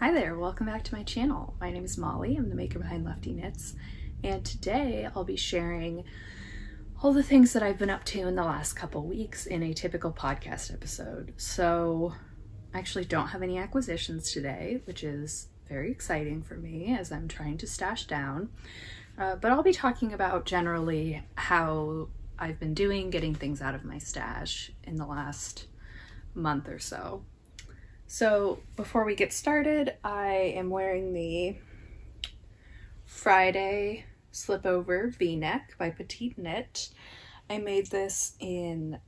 Hi there, welcome back to my channel. My name is Molly, I'm the maker behind Lefty Knits, and today I'll be sharing all the things that I've been up to in the last couple weeks in a typical podcast episode. So I actually don't have any acquisitions today, which is very exciting for me as I'm trying to stash down, but I'll be talking about generally how I've been doing getting things out of my stash in the last month or so. So before we get started, I am wearing the Friday Slipover V-neck by Petite Knit. I made this in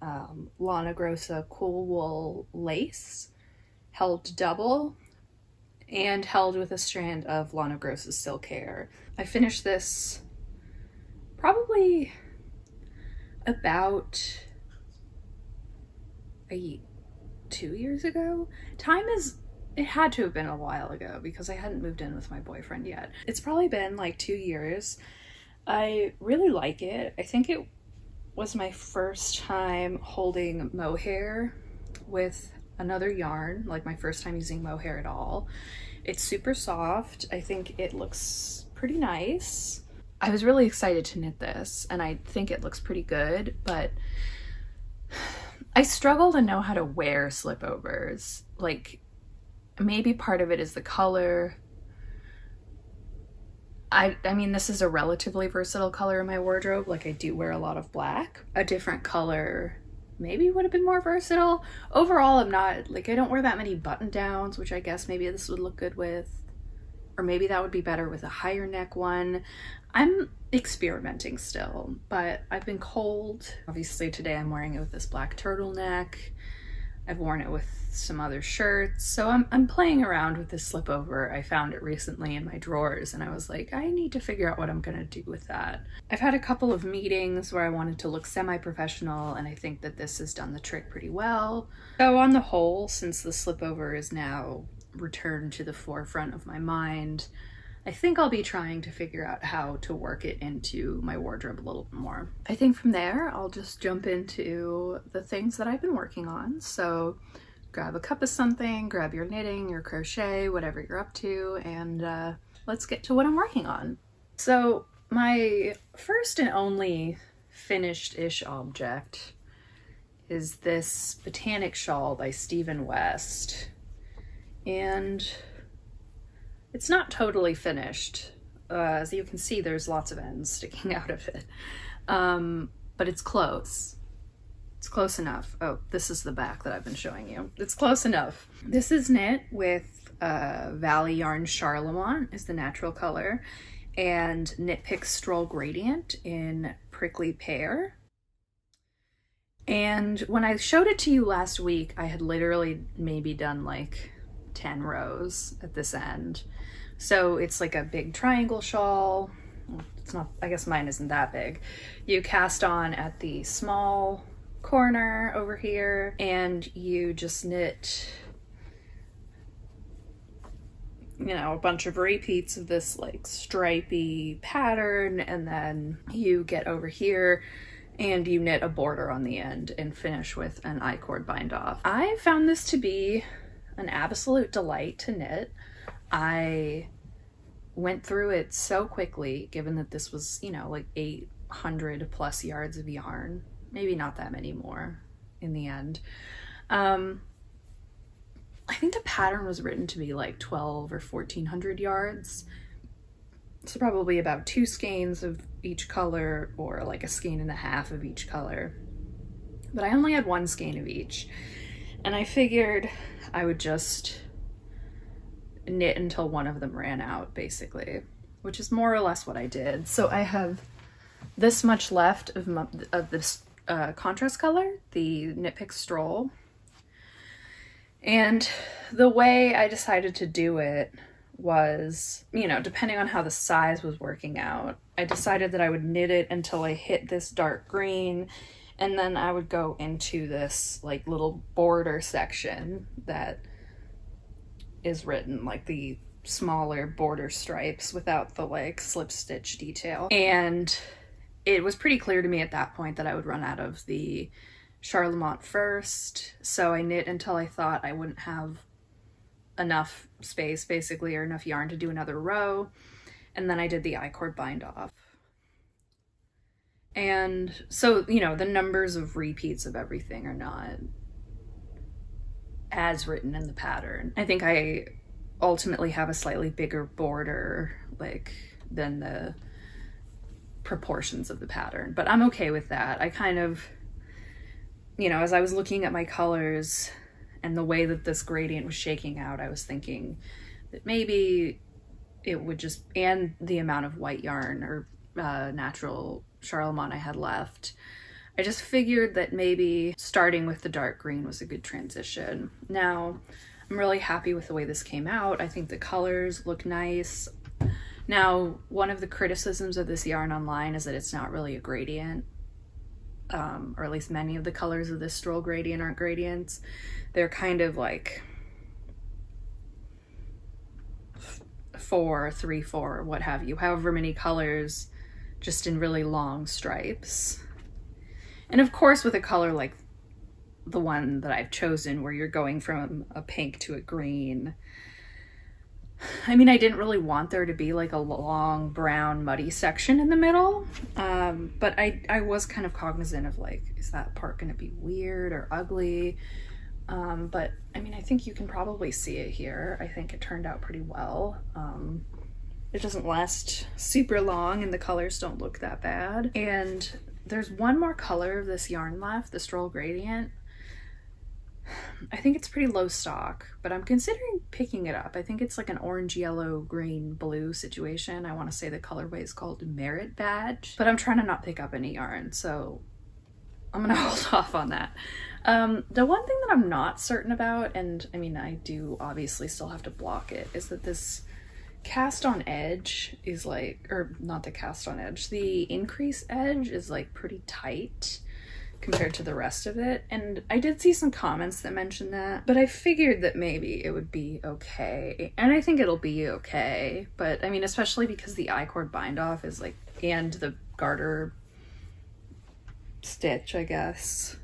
Lana Grossa Cool Wool lace, held double, and held with a strand of Lana Grossa's silk hair. I finished this probably about 2 years ago. It had to have been a while ago because I hadn't moved in with my boyfriend yet. It's probably been like 2 years. I really like it. I think it was my first time holding mohair with another yarn, like my first time using mohair at all. It's super soft. I think it looks pretty nice. I was really excited to knit this and I think it looks pretty good, but I struggle to know how to wear slipovers. Like, maybe part of it is the color. I mean, this is a relatively versatile color in my wardrobe. Like, I do wear a lot of black. A different color maybe would have been more versatile. Overall, I'm not, like, I don't wear that many button downs, which I guess maybe this would look good with. Or maybe that would be better with a higher neck one. I'm experimenting still, but I've been cold. Obviously today I'm wearing it with this black turtleneck. I've worn it with some other shirts. So I'm playing around with this slipover. I found it recently in my drawers and I was like, I need to figure out what I'm gonna do with that. I've had a couple of meetings where I wanted to look semi-professional and I think that this has done the trick pretty well. So on the whole, since the slipover is now returned to the forefront of my mind, I think I'll be trying to figure out how to work it into my wardrobe a little bit more. I think from there, I'll just jump into the things that I've been working on. So grab a cup of something, grab your knitting, your crochet, whatever you're up to, and let's get to what I'm working on. So my first and only finished-ish object is this Botanic Shawl by Stephen West. And it's not totally finished. As you can see, there's lots of ends sticking out of it. But it's close. It's close enough. Oh, this is the back that I've been showing you. It's close enough. This is knit with Valley Yarn Charlemont is the natural color, and Knit Pick Stroll Gradient in Prickly Pear. And when I showed it to you last week, I had literally maybe done like 10 rows at this end. So it's like a big triangle shawl. It's not, I guess mine isn't that big. You cast on at the small corner over here and you just knit, you know, a bunch of repeats of this like stripy pattern, and then you get over here and you knit a border on the end and finish with an I-cord bind off. I found this to be an absolute delight to knit. I went through it so quickly, given that this was, you know, like 800 plus yards of yarn, maybe not that many more in the end. I think the pattern was written to be like 12 or 1400 yards. So probably about 2 skeins of each color, or like a skein and a half of each color. But I only had 1 skein of each. And I figured I would just knit until one of them ran out, basically, which is more or less what I did. So I have this much left of this contrast color, the Knit Pick Stroll. And the way I decided to do it was, you know, depending on how the size was working out, I decided that I would knit it until I hit this dark green, and then I would go into this like little border section that is written like the smaller border stripes without the like slip stitch detail. And it was pretty clear to me at that point that I would run out of the Charlemont first, so I knit until I thought I wouldn't have enough space basically, or enough yarn to do another row. And then I did the I-cord bind off. And so, you know, the numbers of repeats of everything are not as written in the pattern. I think I ultimately have a slightly bigger border, like, than the proportions of the pattern, but I'm okay with that. I kind of, you know, as I was looking at my colors and the way that this gradient was shaking out, I was thinking that maybe it would just, and the amount of white yarn or natural Charlemont I had left, I just figured that maybe starting with the dark green was a good transition. Now, I'm really happy with the way this came out. I think the colors look nice. Now, one of the criticisms of this yarn online is that it's not really a gradient, or at least many of the colors of this stroll gradient aren't gradients. They're kind of like 4, 3, 4, what have you, however many colors, just in really long stripes. And of course, with a color like the one that I've chosen, where you're going from a pink to a green, I mean, I didn't really want there to be like a long brown muddy section in the middle, but I was kind of cognizant of like, is that part going to be weird or ugly? But I mean, I think you can probably see it here. I think it turned out pretty well. It doesn't last super long and the colors don't look that bad. And there's one more color of this yarn left, the Stroll Gradient. I think it's pretty low stock, but I'm considering picking it up. I think it's like an orange, yellow, green, blue situation. I want to say the colorway is called Merit Badge, but I'm trying to not pick up any yarn, so I'm gonna hold off on that. The one thing that I'm not certain about, and I mean, I do obviously still have to block it, is that this cast on edge is like, or not the cast on edge, the increase edge is like pretty tight compared to the rest of it. And I did see some comments that mentioned that, but I figured that maybe it would be okay. And I think it'll be okay, but I mean, especially because the I-cord bind off is like, and the garter stitch, I guess,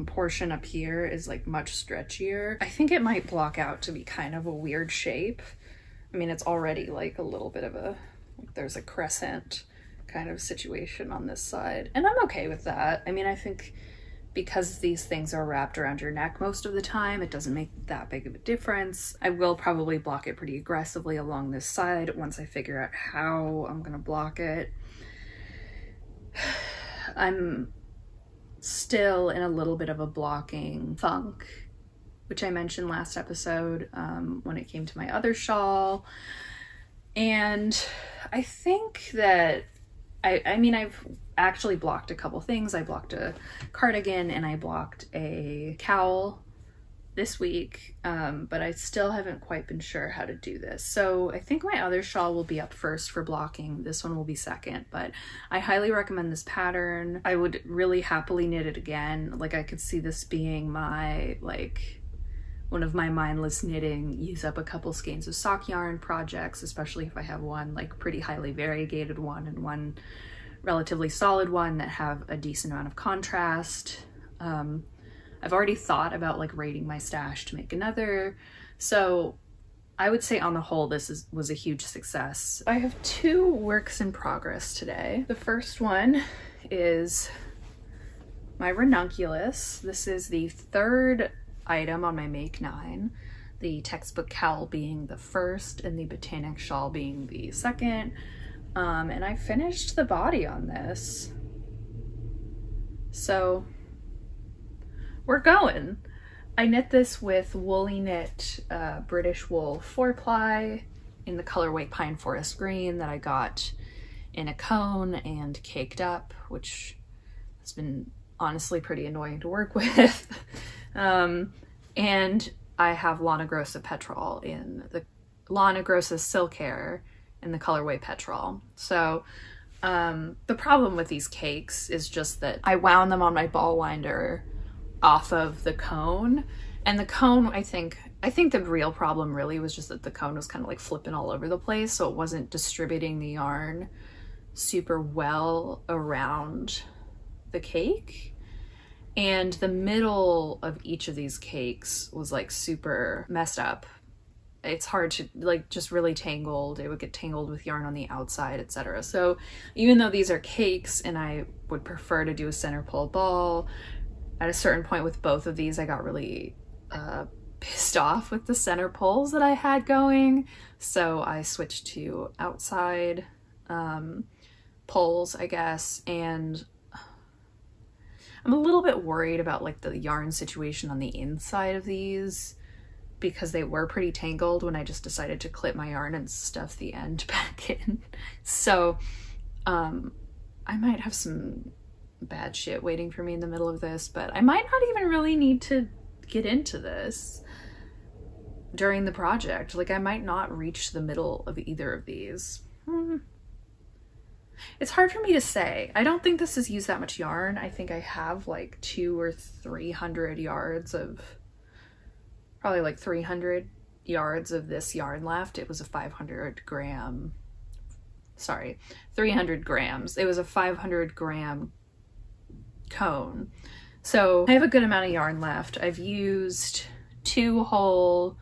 portion up here is like much stretchier. I think it might block out to be kind of a weird shape. I mean, it's already like a little bit of a, like there's a crescent kind of situation on this side, and I'm okay with that. I mean, I think because these things are wrapped around your neck most of the time, it doesn't make that big of a difference. I will probably block it pretty aggressively along this side once I figure out how I'm gonna block it. I'm still in a little bit of a blocking funk, which I mentioned last episode when it came to my other shawl. And I think that I mean, I've actually blocked a couple things. I blocked a cardigan and I blocked a cowl this week, but I still haven't quite been sure how to do this. So I think my other shawl will be up first for blocking. This one will be second, but I highly recommend this pattern. I would really happily knit it again. Like, I could see this being my, like, one of my mindless knitting, use up a couple skeins of sock yarn projects, especially if I have one like pretty highly variegated one and one relatively solid one that have a decent amount of contrast. I've already thought about like raiding my stash to make another. So I would say on the whole, this was a huge success. I have 2 works in progress today. The first one is my Ranunculus. This is the 3rd item on my Make 9, the textbook cowl being the first and the botanic shawl being the second. And I finished the body on this, so we're going. I knit this with Woolly Knit British Wool 4-ply in the colorway Pine Forest Green that I got in a cone and caked up, which has been honestly pretty annoying to work with. And I have Lana Grossa Petrol in the Lana Grossa Silk Hair in the colorway Petrol. So the problem with these cakes is just that I wound them on my ball winder off of the cone, and the cone, I think the real problem really was just that the cone was kind of like flipping all over the place, so it wasn't distributing the yarn super well around the cake. And the middle of each of these cakes was like super messed up it's hard to, like, just really tangled. It would get tangled with yarn on the outside, etc. So even though these are cakes and I would prefer to do a center pole ball, at a certain point with both of these I got really pissed off with the center poles that I had going, so I switched to outside poles, I guess. And I'm a little bit worried about like the yarn situation on the inside of these, because they were pretty tangled when I just decided to clip my yarn and stuff the end back in. So I might have some bad shit waiting for me in the middle of this, but I might not even really need to get into this during the project. Like, I might not reach the middle of either of these. It's hard for me to say. I don't think this has used that much yarn. I think I have like 200 or 300 yards of, probably like 300 yards of this yarn left. It was a 300 grams. It was a 500 gram cone. So I have a good amount of yarn left. I've used 2 whole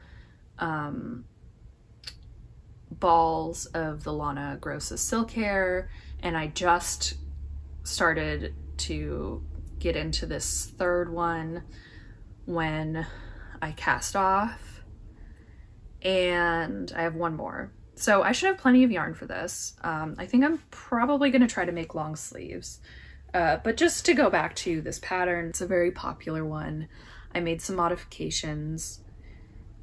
balls of the Lana Grossa silk hair, and I just started to get into this 3rd one when I cast off, and I have 1 more. So I should have plenty of yarn for this. I think I'm probably going to try to make long sleeves. But just to go back to this pattern, it's a very popular one. I made some modifications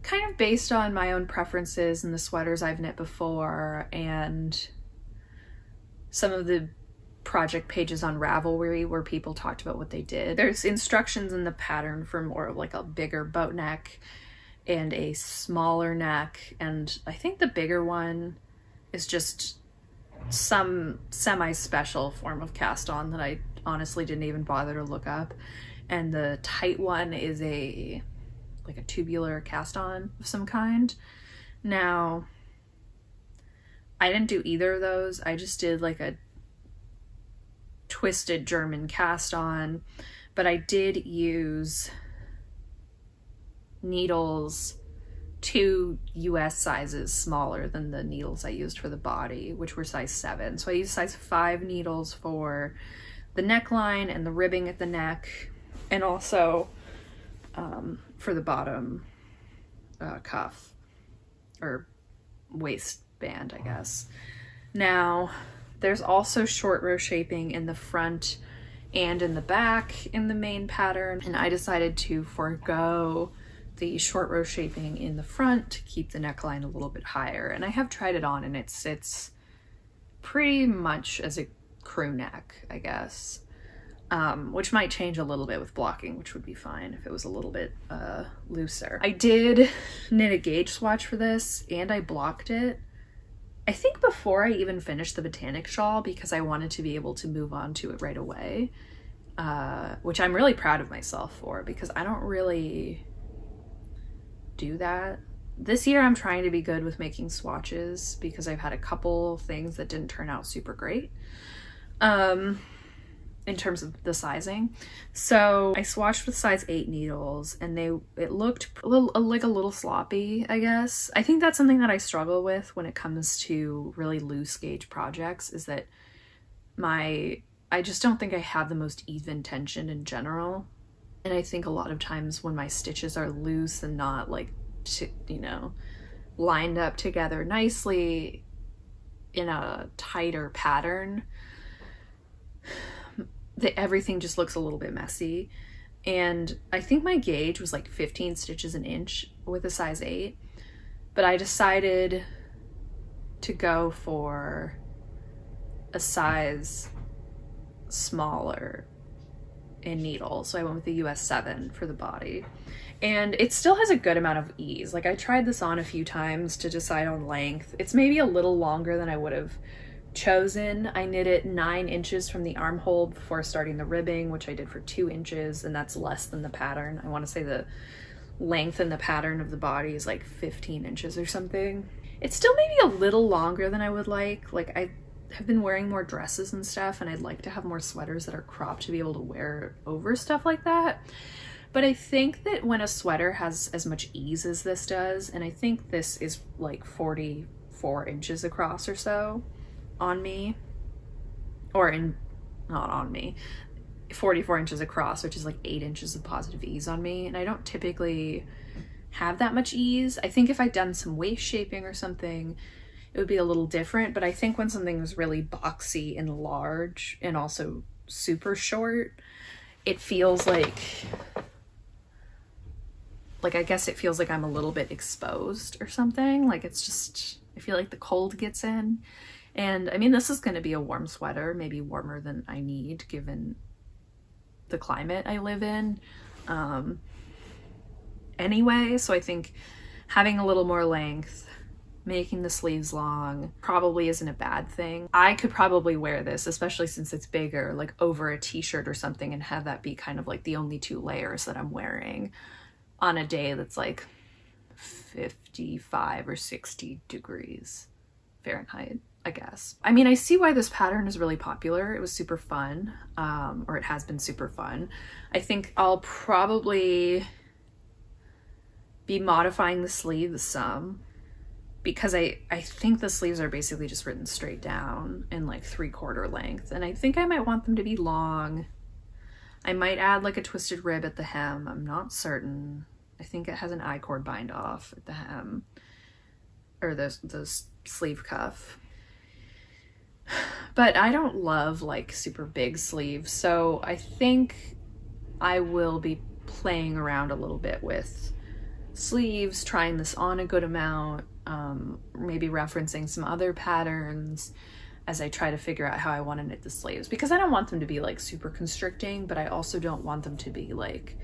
kind of based on my own preferences and the sweaters I've knit before, and some of the project pages on Ravelry where people talked about what they did. There's instructions in the pattern for more of like a bigger boat neck and a smaller neck, and I think the bigger one is just some semi-special form of cast-on that I honestly didn't even bother to look up, and the tight one is like a tubular cast-on of some kind. Now, I didn't do either of those. I just did like a twisted German cast-on, but I did use needles 2 US sizes smaller than the needles I used for the body, which were size 7. So I used size 5 needles for the neckline and the ribbing at the neck, and also for the bottom cuff or waistband, I guess. Now, there's also short row shaping in the front and in the back in the main pattern, and I decided to forego the short row shaping in the front to keep the neckline a little bit higher. And I have tried it on, and it sits pretty much as a crew neck, I guess, which might change a little bit with blocking, which would be fine if it was a little bit looser. I did knit a gauge swatch for this, and I blocked it, I think before I even finished the Botanic shawl, because I wanted to be able to move on to it right away, which I'm really proud of myself for, because I don't really do that. This year I'm trying to be good with making swatches, because I've had a couple things that didn't turn out super great in terms of the sizing. So I swatched with size 8 needles, and it looked a little sloppy, I guess. I think that's something that I struggle with when it comes to really loose gauge projects, is that I just don't think I have the most even tension in general. And I think a lot of times when my stitches are loose and not like, you know, lined up together nicely in a tighter pattern, everything just looks a little bit messy. And I think my gauge was like 15 stitches an inch with a size 8, but I decided to go for a size smaller in needle. So I went with the US 7 for the body, and it still has a good amount of ease. Like, I tried this on a few times to decide on length. It's maybe a little longer than I would have chosen. I knit it 9 inches from the armhole before starting the ribbing, which I did for 2 inches, and that's less than the pattern. I want to say the length in the pattern of the body is like 15 inches or something. It's still maybe a little longer than I would like. Like, I have been wearing more dresses and stuff, and I'd like to have more sweaters that are cropped to be able to wear over stuff like that. But I think that when a sweater has as much ease as this does, and I think this is like 44 inches across or so on me, or not on me, 44 inches across, which is like 8 inches of positive ease on me. And I don't typically have that much ease. I think if I'd done some waist shaping or something, it would be a little different. But I think when something was really boxy and large and also super short, it feels like I guess it feels like I'm a little bit exposed or something. Like it's just, I feel like the cold gets in. And I mean, this is going to be a warm sweater, maybe warmer than I need given the climate I live in. Anyway, so I think having a little more length, making the sleeves long probably isn't a bad thing. I could probably wear this, especially since it's bigger, like over a t-shirt or something, and have that be kind of like the only 2 layers that I'm wearing on a day that's like 55 or 60 degrees Fahrenheit, I guess. I mean, I see why this pattern is really popular. It was super fun, or it has been super fun. I think I'll probably be modifying the sleeves some, because I think the sleeves are basically just written straight down in like 3/4 length, and I think I might want them to be long. I might add like a twisted rib at the hem. I'm not certain. I think it has an I-cord bind off at the hem, or the sleeve cuff. But I don't love like super big sleeves, so I think I will be playing around a little bit with sleeves, trying this on a good amount, maybe referencing some other patterns as I try to figure out how I want to knit the sleeves, because I don't want them to be like super constricting, but I also don't want them to be like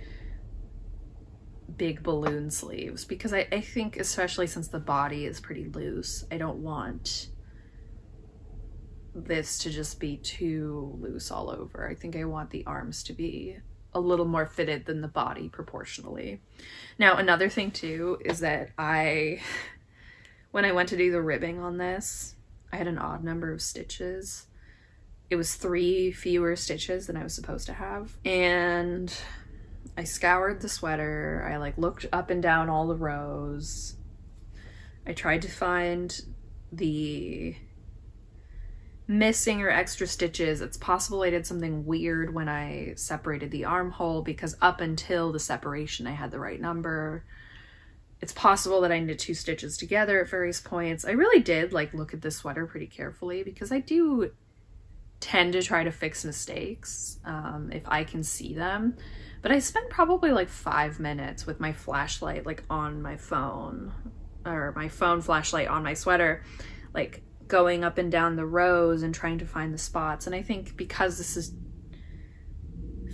big balloon sleeves, because I think, especially since the body is pretty loose, I don't want this to just be too loose all over. I think I want the arms to be a little more fitted than the body proportionally. Now, another thing too is that when I went to do the ribbing on this, I had an odd number of stitches. It was 3 fewer stitches than I was supposed to have. And I scoured the sweater. I like looked up and down all the rows. I tried to find the missing or extra stitches. It's possible I did something weird when I separated the armhole, because up until the separation I had the right number. It's possible that I knit 2 stitches together at various points. I really did like look at this sweater pretty carefully, because I do tend to try to fix mistakes if I can see them. But I spent probably like 5 minutes with my flashlight like on my phone, or my phone flashlight on my sweater, like going up and down the rows and trying to find the spots. And I think because this is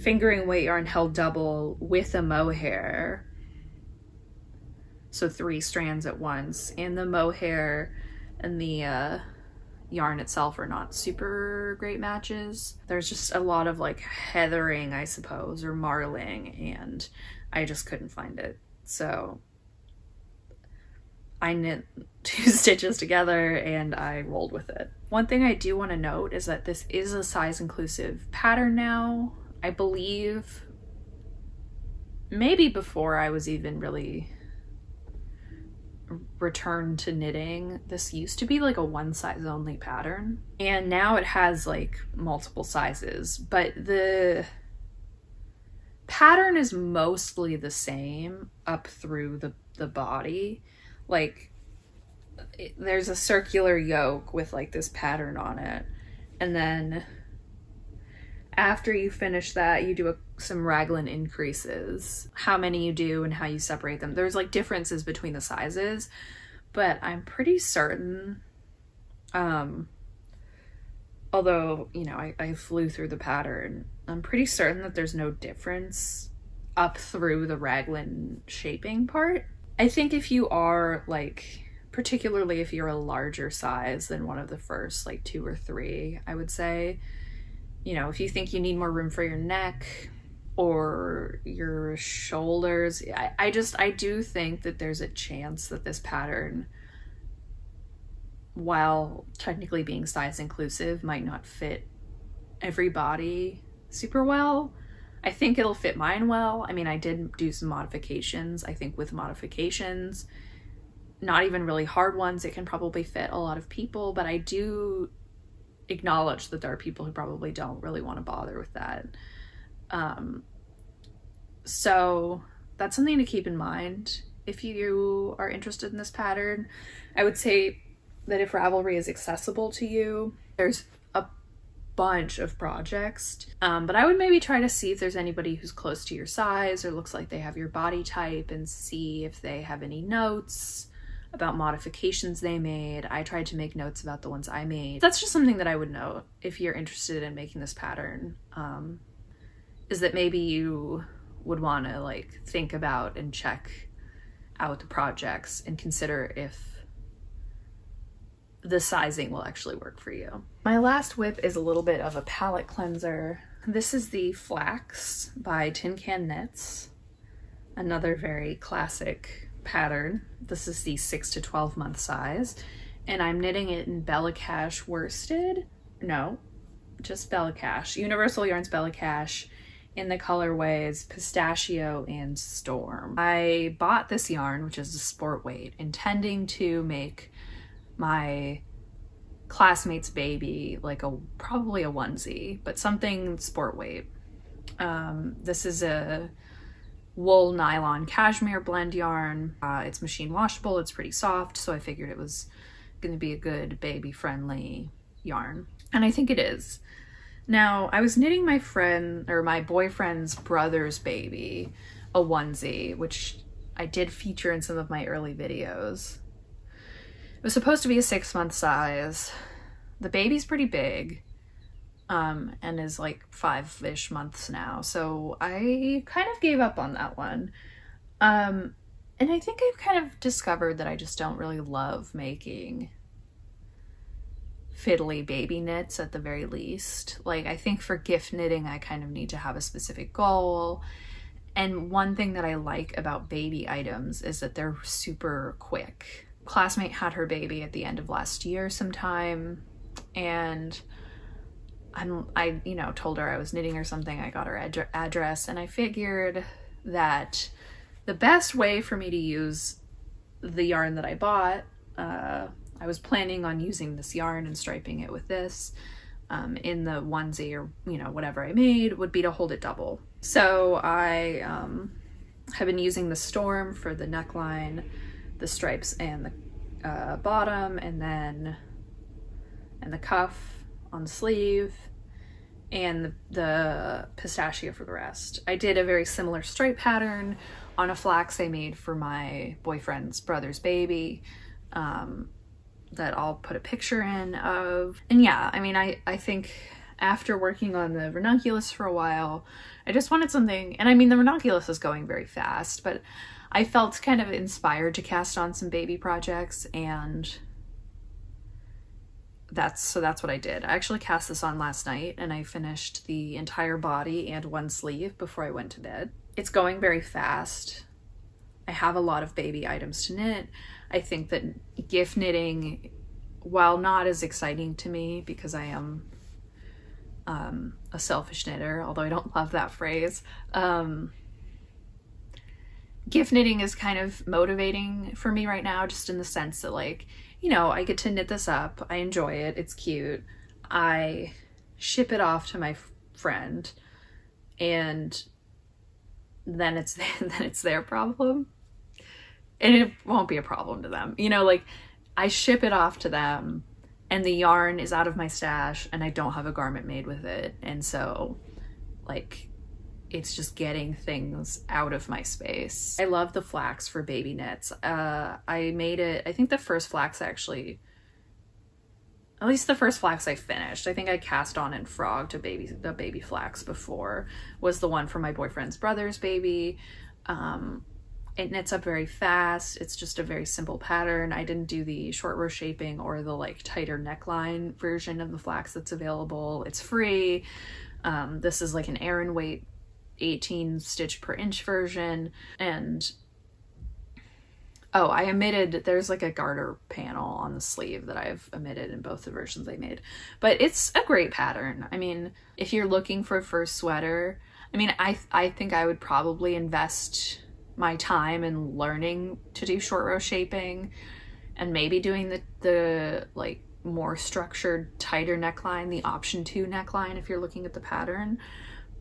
fingering weight yarn held double with a mohair, so 3 strands at once, and the mohair and the yarn itself are not super great matches. There's just a lot of like heathering, I suppose, or marling, and I just couldn't find it. So I knit 2 stitches together and I rolled with it. One thing I do want to note is that this is a size inclusive pattern now. I believe maybe before I was even really returned to knitting, this used to be like a 1 size only pattern, and now it has like multiple sizes, but the pattern is mostly the same up through the body. Like there's a circular yoke with like this pattern on it, and then after you finish that, you do some raglan increases. How many you do and how you separate them. There's like differences between the sizes, but I'm pretty certain, although, you know, I flew through the pattern, I'm pretty certain that there's no difference up through the raglan shaping part. I think if you are like, particularly if you're a larger size than one of the first like 2 or 3, I would say, you know, if you think you need more room for your neck or your shoulders, I do think that there's a chance that this pattern, while technically being size inclusive, might not fit every body super well. I think it'll fit mine well. I mean, I did do some modifications. I think with modifications, not even really hard ones, it can probably fit a lot of people, but I do acknowledge that there are people who probably don't really want to bother with that. So that's something to keep in mind if you are interested in this pattern. I would say that if Ravelry is accessible to you, there's a bunch of projects, but I would maybe try to see if there's anybody who's close to your size or looks like they have your body type, and see if they have any notes about modifications they made. I tried to make notes about the ones I made. That's just something that I would note if you're interested in making this pattern, is that maybe you would want to like think about and check out the projects and consider if the sizing will actually work for you. My last whip is a little bit of a palette cleanser. This is the Flax by Tin Can Knits, another very classic pattern. This is the 6 to 12 month size, and I'm knitting it in Bella Cash worsted. No, just Bella Cash. Universal Yarns Bella Cash, in the colorways Pistachio and Storm. I bought this yarn, which is a sport weight, intending to make my classmate's baby like probably a onesie, but something sport weight. This is a wool nylon cashmere blend yarn. It's machine washable, it's pretty soft, so I figured it was going to be a good baby friendly yarn, and I think it is. Now, I was knitting my boyfriend's brother's baby a onesie, which I did feature in some of my early videos. It was supposed to be a 6 month size. The baby's pretty big, and is like 5-ish months now, so I kind of gave up on that one. And I think I've kind of discovered that I just don't really love making fiddly baby knits at the very least. Like, I think for gift knitting, I kind of need to have a specific goal. And one thing that I like about baby items is that they're super quick. Classmate had her baby at the end of last year sometime, and I you know, told her I was knitting her something. I got her address, and I figured that the best way for me to use the yarn that I bought, I was planning on using this yarn and striping it with this in the onesie, or, you know, whatever I made, would be to hold it double. So I have been using the Storm for the neckline, the stripes, and the bottom, and the cuff on the sleeve, and the Pistachio for the rest. I did a very similar stripe pattern on a Flax I made for my boyfriend's brother's baby, that I'll put a picture in of. And yeah, I mean, I think after working on the Ranunculus for a while, I just wanted something, and I mean, the Ranunculus is going very fast, but I felt kind of inspired to cast on some baby projects, and that's what I did. I actually cast this on last night, and I finished the entire body and one sleeve before I went to bed. It's going very fast. I have a lot of baby items to knit. I think that gift knitting, while not as exciting to me because I am a selfish knitter, although I don't love that phrase, gift knitting is kind of motivating for me right now, just in the sense that, like, you know, I get to knit this up, I enjoy it, it's cute, I ship it off to my friend, and then it's their problem. And it won't be a problem to them. You know, like, I ship it off to them, and the yarn is out of my stash, and I don't have a garment made with it. And so, like, it's just getting things out of my space. I love the Flax for baby knits. I made it, I think the first Flax actually, at least the first Flax I finished, I think I cast on and frogged a baby Flax before, was the one for my boyfriend's brother's baby. It knits up very fast. It's just a very simple pattern. I didn't do the short row shaping or the like tighter neckline version of the Flax that's available. It's free. This is like an Aran weight 18 stitch per inch version. And oh, I omitted, there's like a garter panel on the sleeve that I've omitted in both the versions I made. But it's a great pattern. I mean, if you're looking for a first sweater, I mean, I think I would probably invest my time in learning to do short row shaping and maybe doing the like more structured, tighter neckline, the option 2 neckline if you're looking at the pattern.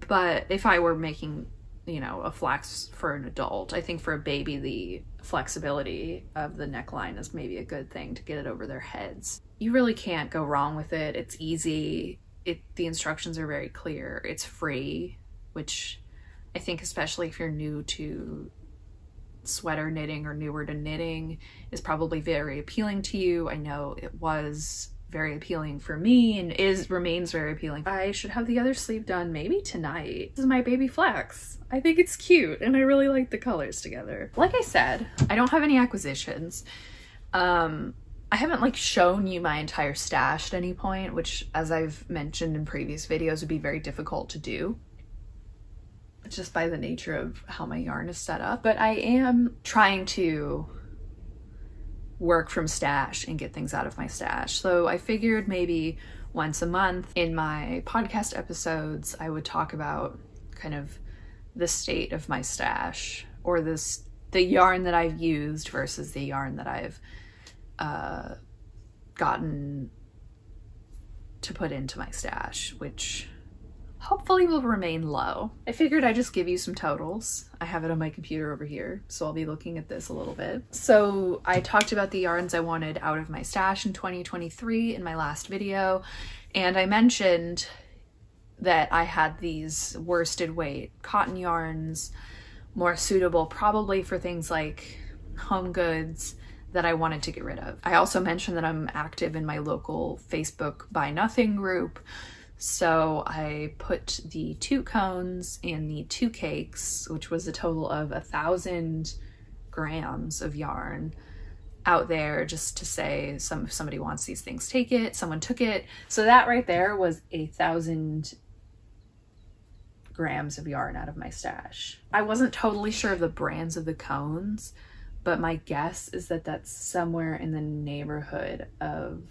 But if I were making, you know, a flax for an adult, I think for a baby, the flexibility of the neckline is maybe a good thing to get it over their heads. You really can't go wrong with it. It's easy. The instructions are very clear. It's free, which I think especially if you're new to sweater knitting or newer to knitting is probably very appealing to you. I know it was very appealing for me and remains very appealing. I should have the other sleeve done maybe tonight. This is my baby Flax. I think it's cute and I really like the colors together. Like I said, I don't have any acquisitions. I haven't like shown you my entire stash at any point, which as I've mentioned in previous videos would be very difficult to do just by the nature of how my yarn is set up. But I am trying to work from stash and get things out of my stash. So I figured maybe once a month in my podcast episodes, I would talk about kind of the state of my stash, or the yarn that I've used versus the yarn that I've gotten to put into my stash, which hopefully will remain low. I figured I'd just give you some totals. I have it on my computer over here, so I'll be looking at this a little bit. So I talked about the yarns I wanted out of my stash in 2023 in my last video, and I mentioned that I had these worsted weight cotton yarns, more suitable probably for things like home goods, that I wanted to get rid of. I also mentioned that I'm active in my local Facebook Buy Nothing group, so I put the 2 cones and the 2 cakes, which was a total of 1,000 grams of yarn, out there just to say if somebody wants these things, take it. Someone took it. So that right there was 1,000 grams of yarn out of my stash. I wasn't totally sure of the brands of the cones, but my guess is that that's somewhere in the neighborhood of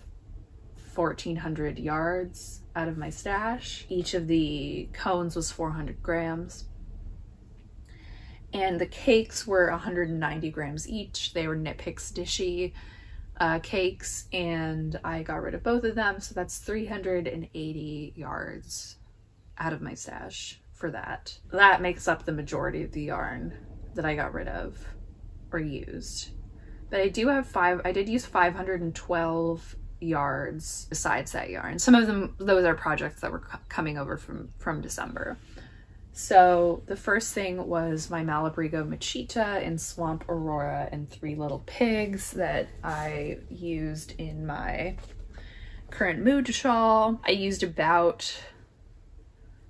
1,400 yards out of my stash. Each of the cones was 400 grams. And the cakes were 190 grams each. They were Knit Picks Dishy cakes, and I got rid of both of them. So that's 380 yards out of my stash for that. That makes up the majority of the yarn that I got rid of or used. But I did use 512 yards besides that yarn. Some of them, those are projects that were coming over from December. So the first thing was my Malabrigo Machita in Swamp Aurora and 3 Little Pigs that I used in my current mood shawl. I used about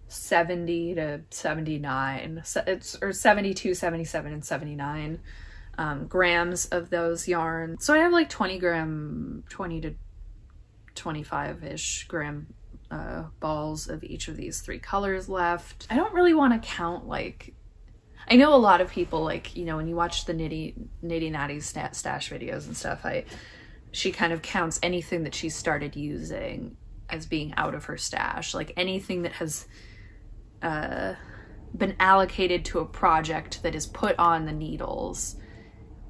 70 to 79, or 72, 77, and 79 grams of those yarns. So I have like 20 to 25-ish gram balls of each of these 3 colors left. I don't really want to count, like, I know a lot of people, like, you know, when you watch the Nitty Natty's stash videos and stuff, she kind of counts anything that she started using as being out of her stash, like anything that has been allocated to a project that is put on the needles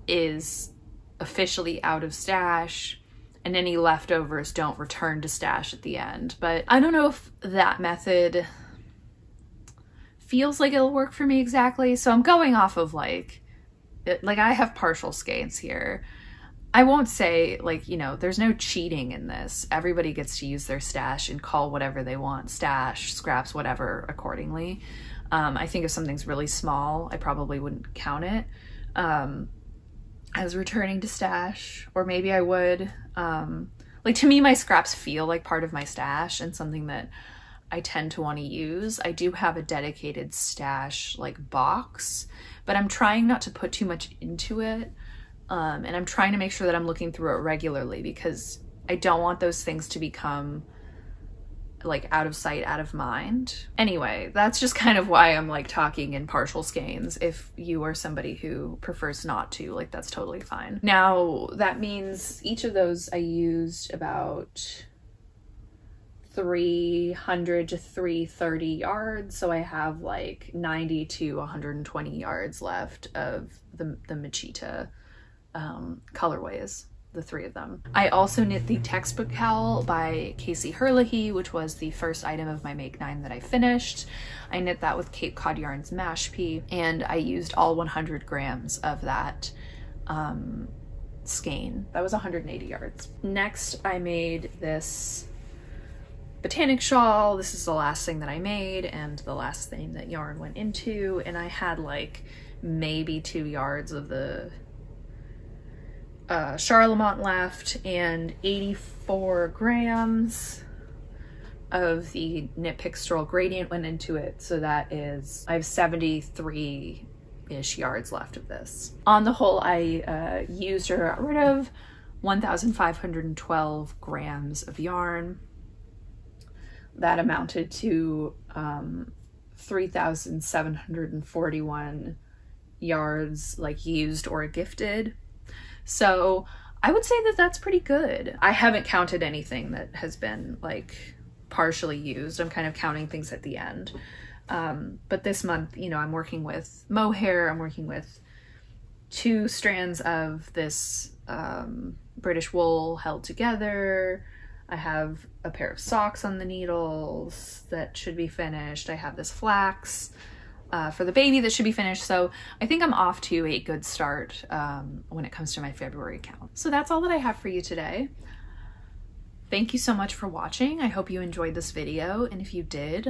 is officially out of stash, and any leftovers don't return to stash at the end. But I don't know if that method feels like it'll work for me exactly, so I'm going off of like I have partial skeins here. I won't say, like, you know, there's no cheating in this. Everybody gets to use their stash and call whatever they want stash, scraps, whatever, accordingly. I think if something's really small, I probably wouldn't count it as returning to stash, or maybe I would. Like, to me, my scraps feel like part of my stash and something that I tend to want to use. I do have a dedicated stash like box, but I'm trying not to put too much into it. And I'm trying to make sure that I'm looking through it regularly, because I don't want those things to become like out of sight, out of mind. Anyway, that's just kind of why I'm like talking in partial skeins. If you are somebody who prefers not to, like, that's totally fine. Now, that means each of those I used about 300 to 330 yards, so I have like 90 to 120 yards left of the Machita colorways, the 3 of them. I also knit the textbook cowl by Casey Herlihy, which was the first item of my Make 9 that I finished. I knit that with Cape Cod Yarns Mashpee, and I used all 100 grams of that skein. That was 180 yards. Next, I made this botanic shawl. This is the last thing that I made and the last thing that yarn went into, and I had like maybe 2 yards of the Charlemont left and 84 grams of the Knit Pick Stroll Gradient went into it, so that is, I have 73-ish yards left of this. On the whole, I used or got rid of 1,512 grams of yarn. That amounted to 3,741 yards like used or gifted. So I would say that that's pretty good. I haven't counted anything that has been like partially used. I'm kind of counting things at the end. But this month, you know, I'm working with mohair. I'm working with 2 strands of this British wool held together. I have a pair of socks on the needles that should be finished. I have this flax for the baby that should be finished. So I think I'm off to a good start when it comes to my February count. So that's all that I have for you today. Thank you so much for watching. I hope you enjoyed this video, and if you did,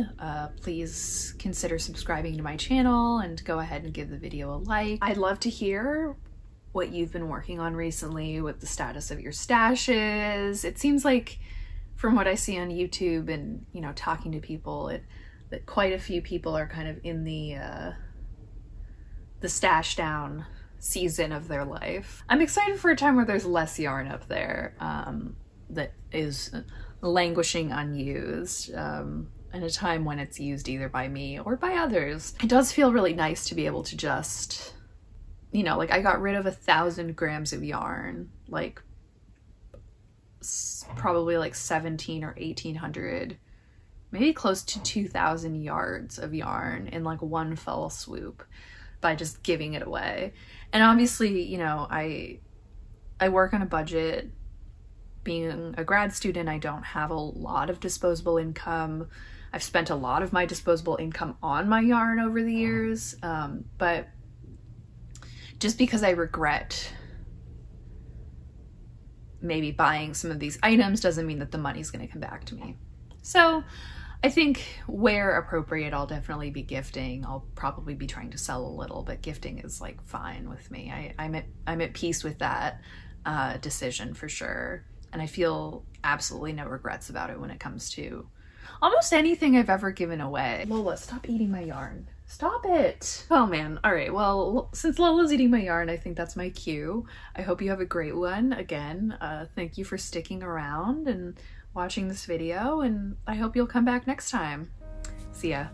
please consider subscribing to my channel and go ahead and give the video a like. I'd love to hear what you've been working on recently, what the status of your stash is. It seems like from what I see on YouTube and, you know, talking to people, that quite a few people are kind of in the stash down season of their life. I'm excited for a time where there's less yarn up there that is languishing unused, and a time when it's used either by me or by others. It does feel really nice to be able to just, you know, like I got rid of 1,000 grams of yarn, like probably like 17 or 1,800, maybe close to 2,000 yards of yarn in like one fell swoop by just giving it away. And obviously, you know, I work on a budget. Being a grad student, I don't have a lot of disposable income. I've spent a lot of my disposable income on my yarn over the years, but just because I regret maybe buying some of these items doesn't mean that the money's going to come back to me. So I think where appropriate, I'll definitely be gifting. I'll probably be trying to sell a little, but gifting is like fine with me. I'm at peace with that decision for sure. And I feel absolutely no regrets about it when it comes to almost anything I've ever given away. Lola, stop eating my yarn. Stop it. Oh man. All right. Well, since Lola's eating my yarn, I think that's my cue. I hope you have a great one. Again, thank you for sticking around and watching this video, and I hope you'll come back next time. See ya.